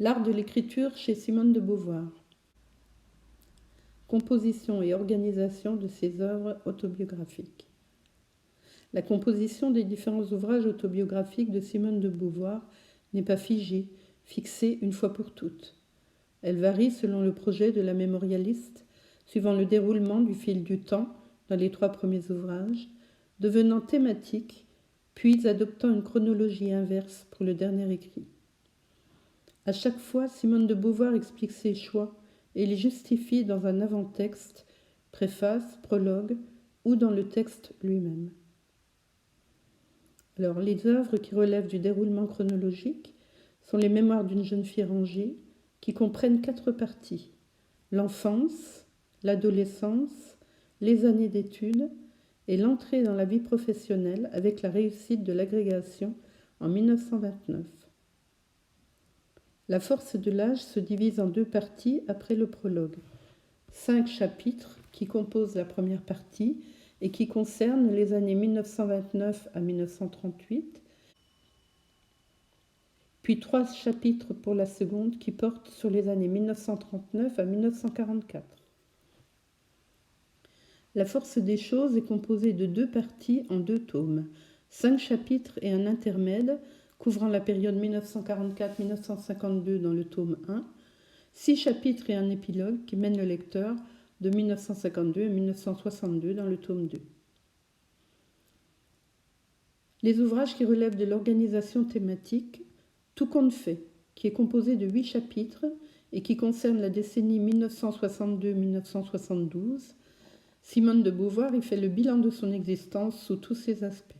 L'art de l'écriture chez Simone de Beauvoir. Composition et organisation de ses œuvres autobiographiques. La composition des différents ouvrages autobiographiques de Simone de Beauvoir n'est pas figée, fixée une fois pour toutes. Elle varie selon le projet de la mémorialiste, suivant le déroulement du fil du temps dans les 3 premiers ouvrages, devenant thématique, puis adoptant une chronologie inverse pour le dernier écrit. À chaque fois, Simone de Beauvoir explique ses choix et les justifie dans un avant-texte, préface, prologue ou dans le texte lui-même. Alors, les œuvres qui relèvent du déroulement chronologique sont les mémoires d'une jeune fille rangée qui comprennent 4 parties: l'enfance, l'adolescence, les années d'études et l'entrée dans la vie professionnelle avec la réussite de l'agrégation en 1929. La force de l'âge se divise en 2 parties après le prologue. 5 chapitres qui composent la première partie et qui concernent les années 1929 à 1938, puis 3 chapitres pour la seconde qui portent sur les années 1939 à 1944. La force des choses est composée de 2 parties en 2 tomes, 5 chapitres et un intermède couvrant la période 1944-1952 dans le tome 1, 6 chapitres et un épilogue qui mène le lecteur de 1952 à 1962 dans le tome 2. Les ouvrages qui relèvent de l'organisation thématique, Tout compte fait, qui est composé de 8 chapitres et qui concerne la décennie 1962-1972, Simone de Beauvoir y fait le bilan de son existence sous tous ses aspects.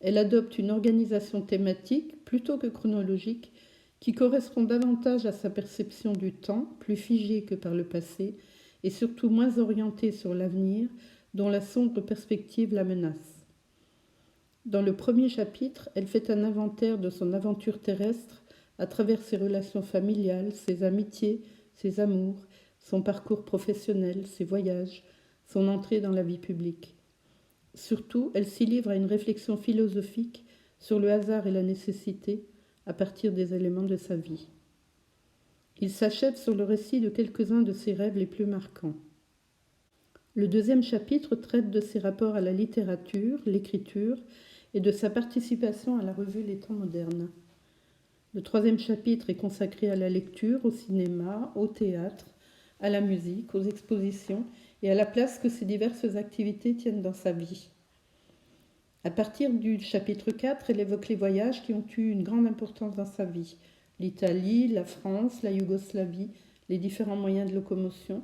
Elle adopte une organisation thématique plutôt que chronologique qui correspond davantage à sa perception du temps, plus figée que par le passé, et surtout moins orientée sur l'avenir, dont la sombre perspective la menace. Dans le premier chapitre, elle fait un inventaire de son aventure terrestre à travers ses relations familiales, ses amitiés, ses amours, son parcours professionnel, ses voyages, son entrée dans la vie publique. Surtout, elle s'y livre à une réflexion philosophique sur le hasard et la nécessité à partir des éléments de sa vie. Il s'achève sur le récit de quelques-uns de ses rêves les plus marquants. Le deuxième chapitre traite de ses rapports à la littérature, l'écriture et de sa participation à la revue Les Temps modernes. Le troisième chapitre est consacré à la lecture, au cinéma, au théâtre, à la musique, aux expositions et à la place que ces diverses activités tiennent dans sa vie. À partir du chapitre 4, elle évoque les voyages qui ont eu une grande importance dans sa vie. L'Italie, la France, la Yougoslavie, les différents moyens de locomotion,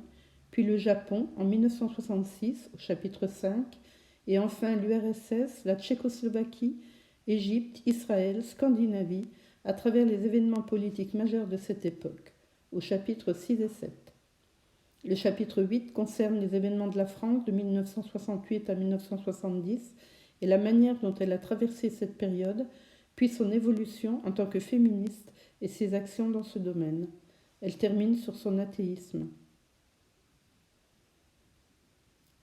puis le Japon en 1966 au chapitre 5, et enfin l'URSS, la Tchécoslovaquie, Égypte, Israël, Scandinavie, à travers les événements politiques majeurs de cette époque, au chapitre 6 et 7. Le chapitre 8 concerne les événements de la France de 1968 à 1970 et la manière dont elle a traversé cette période, puis son évolution en tant que féministe et ses actions dans ce domaine. Elle termine sur son athéisme.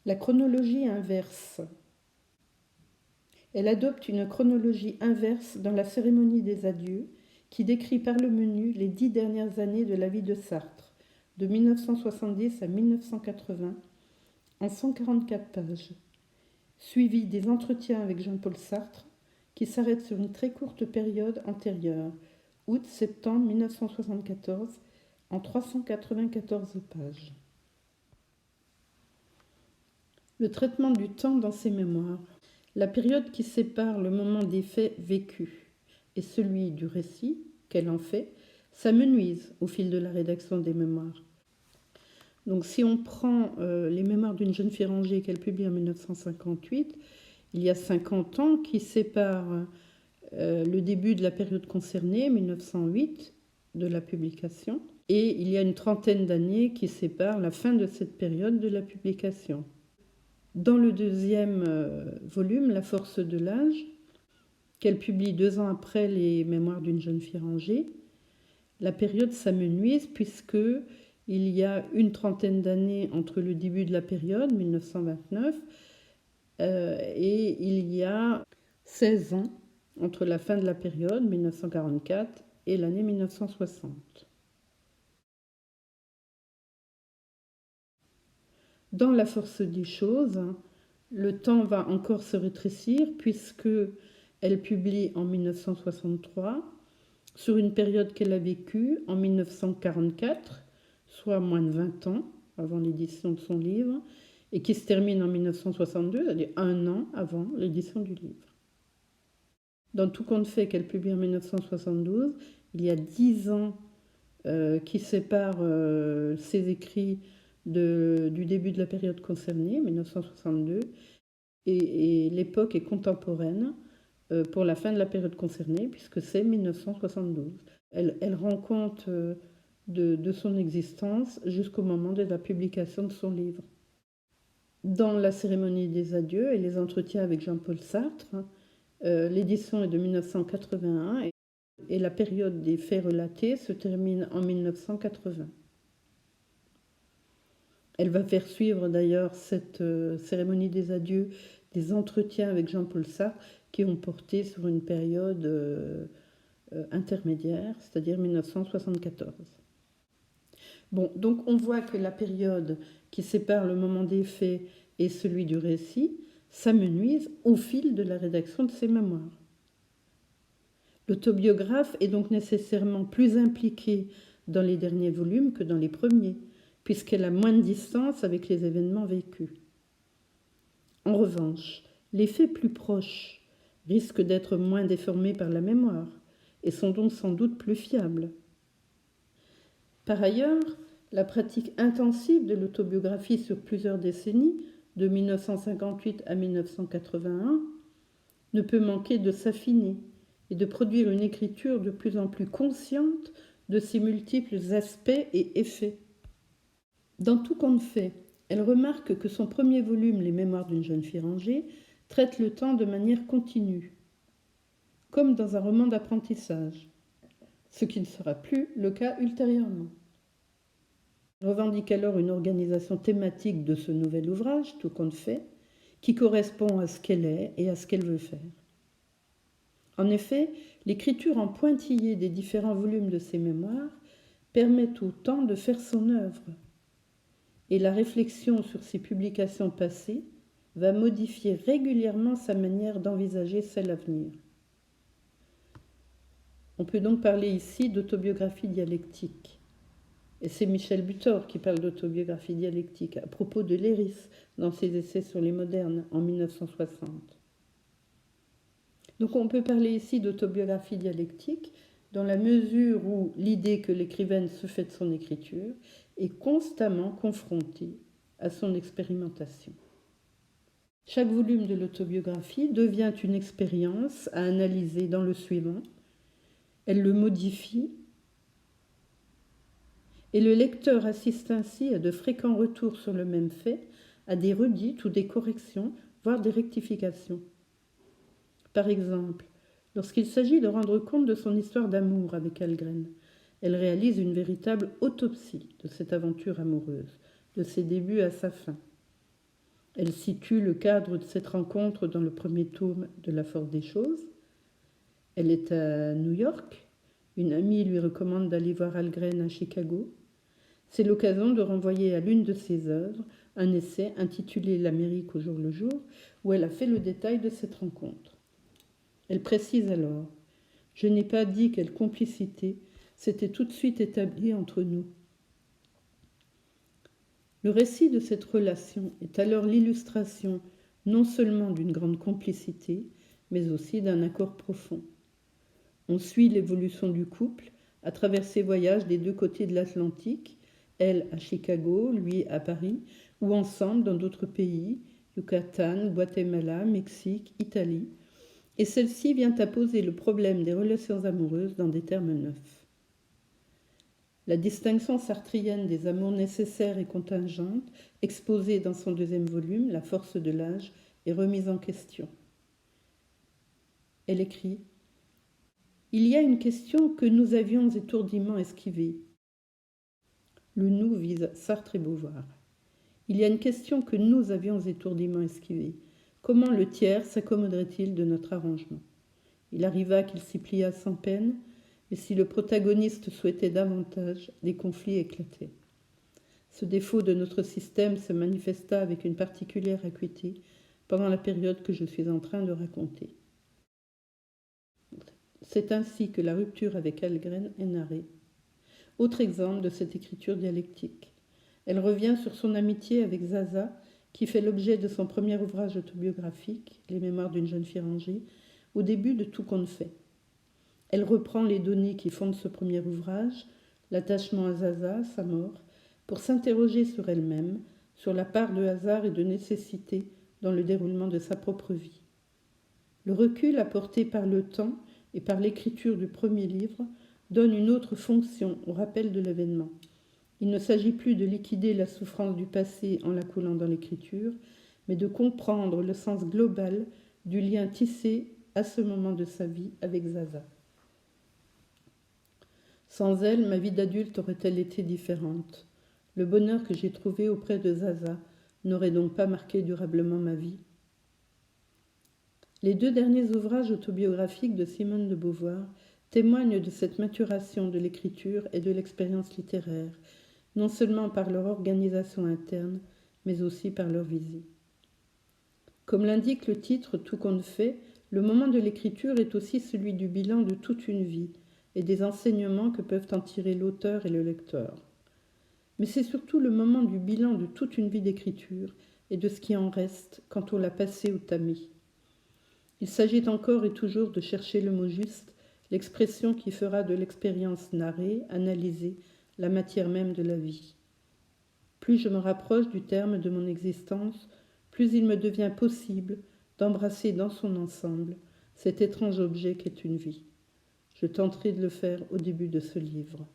La chronologie inverse. Elle adopte une chronologie inverse dans la cérémonie des adieux qui décrit par le menu les 10 dernières années de la vie de Sartre, de 1970 à 1980, en 144 pages, suivi des entretiens avec Jean-Paul Sartre, qui s'arrêtent sur une très courte période antérieure, août-septembre 1974, en 394 pages. Le traitement du temps dans ses mémoires. La période qui sépare le moment des faits vécus et celui du récit qu'elle en fait s'amenuise au fil de la rédaction des mémoires. Donc si on prend les mémoires d'une jeune fille rangée qu'elle publie en 1958, il y a 50 ans qui séparent le début de la période concernée, 1908, de la publication, et il y a une trentaine d'années qui séparent la fin de cette période de la publication. Dans le deuxième volume, La force de l'âge, qu'elle publie 2 ans après les mémoires d'une jeune fille rangée, la période s'amenuise puisque il y a une trentaine d'années entre le début de la période, 1929, et il y a 16 ans entre la fin de la période, 1944, et l'année 1960. Dans La force des choses, le temps va encore se rétrécir puisque elle publie en 1963 sur une période qu'elle a vécue en 1944, soit moins de 20 ans avant l'édition de son livre, et qui se termine en 1962, c'est-à-dire un an avant l'édition du livre. Dans Tout compte fait qu'elle publie en 1972, il y a 10 ans qui séparent ses écrits du début de la période concernée, 1962, et l'époque est contemporaine pour la fin de la période concernée, puisque c'est 1972. Elle rend compte de son existence jusqu'au moment de la publication de son livre. Dans La cérémonie des adieux et les entretiens avec Jean-Paul Sartre, l'édition est de 1981 et la période des faits relatés se termine en 1980. Elle va faire suivre d'ailleurs cette cérémonie des adieux des entretiens avec Jean-Paul Sartre qui ont porté sur une période intermédiaire, c'est-à-dire 1974. Bon, donc on voit que la période qui sépare le moment des faits et celui du récit s'amenuise au fil de la rédaction de ses mémoires. L'autobiographe est donc nécessairement plus impliquée dans les derniers volumes que dans les premiers, puisqu'elle a moins de distance avec les événements vécus. En revanche, les faits plus proches risquent d'être moins déformés par la mémoire et sont donc sans doute plus fiables. Par ailleurs, la pratique intensive de l'autobiographie sur plusieurs décennies, de 1958 à 1981, ne peut manquer de s'affiner et de produire une écriture de plus en plus consciente de ses multiples aspects et effets. Dans Tout compte fait, elle remarque que son premier volume, Les Mémoires d'une jeune fille rangée, traite le temps de manière continue, comme dans un roman d'apprentissage, ce qui ne sera plus le cas ultérieurement. Elle revendique alors une organisation thématique de ce nouvel ouvrage, Tout compte fait, qui correspond à ce qu'elle est et à ce qu'elle veut faire. En effet, l'écriture en pointillé des différents volumes de ses mémoires permet au temps de faire son œuvre, et la réflexion sur ses publications passées va modifier régulièrement sa manière d'envisager celle à venir. On peut donc parler ici d'autobiographie dialectique. Et c'est Michel Butor qui parle d'autobiographie dialectique à propos de Léris dans ses essais sur les modernes en 1960. Donc on peut parler ici d'autobiographie dialectique dans la mesure où l'idée que l'écrivaine se fait de son écriture est constamment confrontée à son expérimentation. Chaque volume de l'autobiographie devient une expérience à analyser dans le suivant. Elle le modifie et le lecteur assiste ainsi à de fréquents retours sur le même fait, à des redites ou des corrections, voire des rectifications. Par exemple, lorsqu'il s'agit de rendre compte de son histoire d'amour avec Algren, elle réalise une véritable autopsie de cette aventure amoureuse, de ses débuts à sa fin. Elle situe le cadre de cette rencontre dans le premier tome de La force des choses. Elle est à New York. Une amie lui recommande d'aller voir Algren à Chicago. C'est l'occasion de renvoyer à l'une de ses œuvres un essai intitulé L'Amérique au jour le jour, où elle a fait le détail de cette rencontre. Elle précise alors « Je n'ai pas dit quelle complicité s'était tout de suite établie entre nous. » Le récit de cette relation est alors l'illustration non seulement d'une grande complicité, mais aussi d'un accord profond. On suit l'évolution du couple à travers ses voyages des deux côtés de l'Atlantique, elle à Chicago, lui à Paris, ou ensemble dans d'autres pays, Yucatan, Guatemala, Mexique, Italie, et celle-ci vient à poser le problème des relations amoureuses dans des termes neufs. La distinction sartrienne des amours nécessaires et contingentes, exposée dans son deuxième volume, La force de l'âge, est remise en question. Elle écrit « Il y a une question que nous avions étourdiment esquivée. » Le « nous » vise Sartre et Beauvoir. Il y a une question que nous avions étourdiment esquivée. Comment le tiers s'accommoderait-il de notre arrangement ? Il arriva qu'il s'y plia sans peine, et si le protagoniste souhaitait davantage, des conflits éclataient. Ce défaut de notre système se manifesta avec une particulière acuité pendant la période que je suis en train de raconter. C'est ainsi que la rupture avec Algren est narrée. Autre exemple de cette écriture dialectique. Elle revient sur son amitié avec Zaza, qui fait l'objet de son premier ouvrage autobiographique, Les Mémoires d'une jeune fille rangée, au début de Tout compte fait. Elle reprend les données qui fondent ce premier ouvrage, l'attachement à Zaza, sa mort, pour s'interroger sur elle-même, sur la part de hasard et de nécessité dans le déroulement de sa propre vie. Le recul apporté par le temps et par l'écriture du premier livre donne une autre fonction au rappel de l'événement. Il ne s'agit plus de liquider la souffrance du passé en la coulant dans l'écriture, mais de comprendre le sens global du lien tissé à ce moment de sa vie avec Zaza. Sans elle, ma vie d'adulte aurait-elle été différente? Le bonheur que j'ai trouvé auprès de Zaza n'aurait donc pas marqué durablement ma vie? Les 2 derniers ouvrages autobiographiques de Simone de Beauvoir témoignent de cette maturation de l'écriture et de l'expérience littéraire, non seulement par leur organisation interne, mais aussi par leur visée. Comme l'indique le titre Tout compte fait, le moment de l'écriture est aussi celui du bilan de toute une vie et des enseignements que peuvent en tirer l'auteur et le lecteur. Mais c'est surtout le moment du bilan de toute une vie d'écriture et de ce qui en reste quand on l'a passé au tamis. Il s'agit encore et toujours de chercher le mot juste, l'expression qui fera de l'expérience narrée, analysée, la matière même de la vie. Plus je me rapproche du terme de mon existence, plus il me devient possible d'embrasser dans son ensemble cet étrange objet qu'est une vie. Je tenterai de le faire au début de ce livre.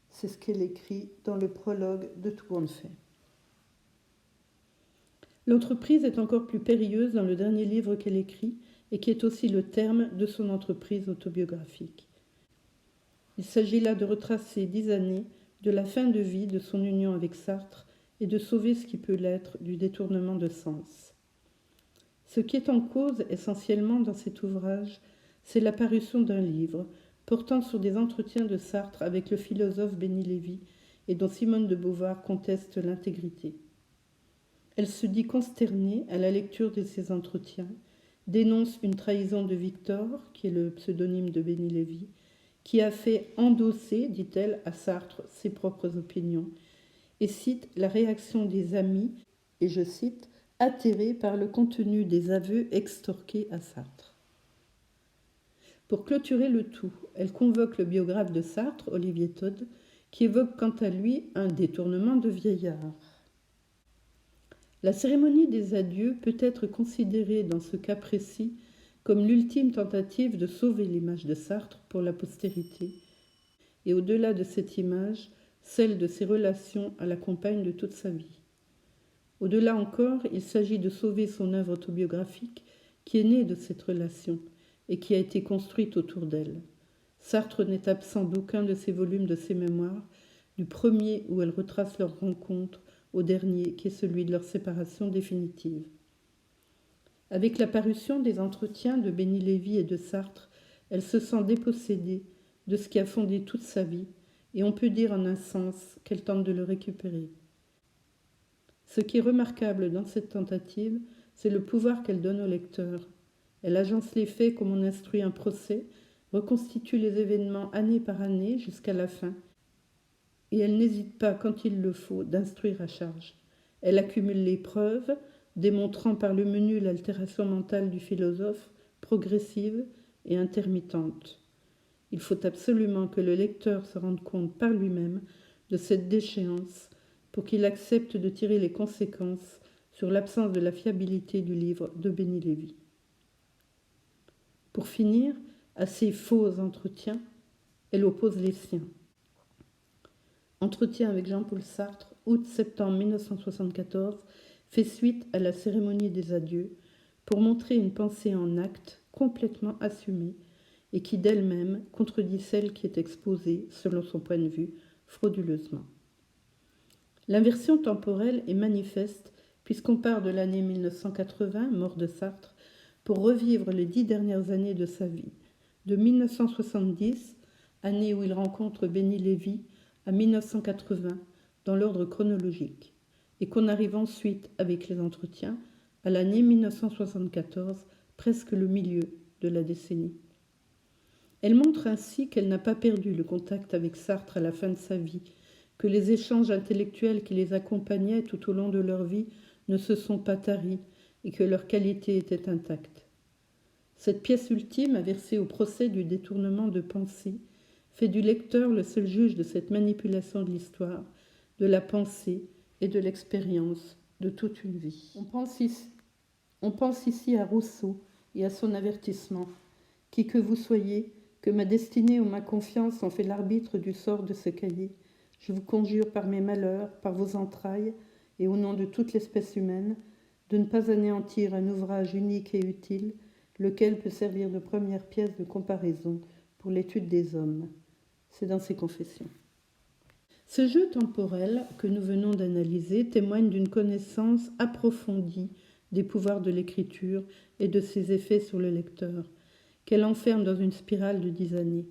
C'est ce qu'elle écrit dans le prologue de Tout compte fait. L'entreprise est encore plus périlleuse dans le dernier livre qu'elle écrit et qui est aussi le terme de son entreprise autobiographique. Il s'agit là de retracer 10 années de la fin de vie de son union avec Sartre et de sauver ce qui peut l'être du détournement de sens. Ce qui est en cause essentiellement dans cet ouvrage, c'est la parution d'un livre portant sur des entretiens de Sartre avec le philosophe Béni Lévy et dont Simone de Beauvoir conteste l'intégrité. Elle se dit consternée à la lecture de ces entretiens, dénonce une trahison de Victor, qui est le pseudonyme de Béni Lévy, qui a fait endosser, dit-elle, à Sartre ses propres opinions, et cite la réaction des amis, et je cite, atterrés par le contenu des aveux extorqués à Sartre. Pour clôturer le tout, elle convoque le biographe de Sartre, Olivier Todd, qui évoque quant à lui un détournement de vieillard. La cérémonie des adieux peut être considérée dans ce cas précis comme l'ultime tentative de sauver l'image de Sartre pour la postérité, et au-delà de cette image, celle de ses relations à la compagne de toute sa vie. Au-delà encore, il s'agit de sauver son œuvre autobiographique qui est née de cette relation et qui a été construite autour d'elle. Sartre n'est absent d'aucun de ses volumes de ses mémoires, du premier où elle retrace leur rencontre au dernier qui est celui de leur séparation définitive. Avec la parution des entretiens de Béni Lévy et de Sartre, elle se sent dépossédée de ce qui a fondé toute sa vie, et on peut dire en un sens qu'elle tente de le récupérer. Ce qui est remarquable dans cette tentative, c'est le pouvoir qu'elle donne au lecteur. Elle agence les faits comme on instruit un procès, reconstitue les événements année par année jusqu'à la fin, et elle n'hésite pas, quand il le faut, d'instruire à charge. Elle accumule les preuves, démontrant par le menu l'altération mentale du philosophe, progressive et intermittente. Il faut absolument que le lecteur se rende compte par lui-même de cette déchéance pour qu'il accepte de tirer les conséquences sur l'absence de la fiabilité du livre de Béni Lévy. Pour finir, à ces faux entretiens, elle oppose les siens. Entretien avec Jean-Paul Sartre, août-septembre 1974, fait suite à la cérémonie des adieux pour montrer une pensée en acte complètement assumée et qui d'elle-même contredit celle qui est exposée, selon son point de vue, frauduleusement. L'inversion temporelle est manifeste puisqu'on part de l'année 1980, mort de Sartre, pour revivre les 10 dernières années de sa vie, de 1970, année où il rencontre Benny Lévy, à 1980, dans l'ordre chronologique, et qu'on arrive ensuite, avec les entretiens, à l'année 1974, presque le milieu de la décennie. Elle montre ainsi qu'elle n'a pas perdu le contact avec Sartre à la fin de sa vie, que les échanges intellectuels qui les accompagnaient tout au long de leur vie ne se sont pas taris et que leur qualité était intacte. Cette pièce ultime a versé au procès du détournement de pensée, fait du lecteur le seul juge de cette manipulation de l'histoire, de la pensée et de l'expérience de toute une vie. On pense ici à Rousseau et à son avertissement. Qui que vous soyez, que ma destinée ou ma confiance en fait l'arbitre du sort de ce cahier, je vous conjure par mes malheurs, par vos entrailles, et au nom de toute l'espèce humaine, de ne pas anéantir un ouvrage unique et utile, lequel peut servir de première pièce de comparaison pour l'étude des hommes. C'est dans ses confessions. Ce jeu temporel que nous venons d'analyser témoigne d'une connaissance approfondie des pouvoirs de l'écriture et de ses effets sur le lecteur, qu'elle enferme dans une spirale de 10 années.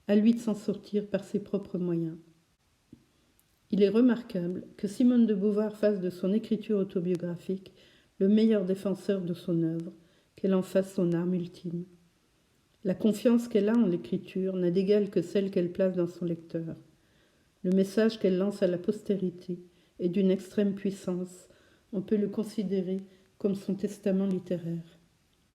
À lui de s'en sortir par ses propres moyens. Il est remarquable que Simone de Beauvoir fasse de son écriture autobiographique le meilleur défenseur de son œuvre, qu'elle en fasse son arme ultime. La confiance qu'elle a en l'écriture n'a d'égal que celle qu'elle place dans son lecteur. Le message qu'elle lance à la postérité est d'une extrême puissance. On peut le considérer comme son testament littéraire.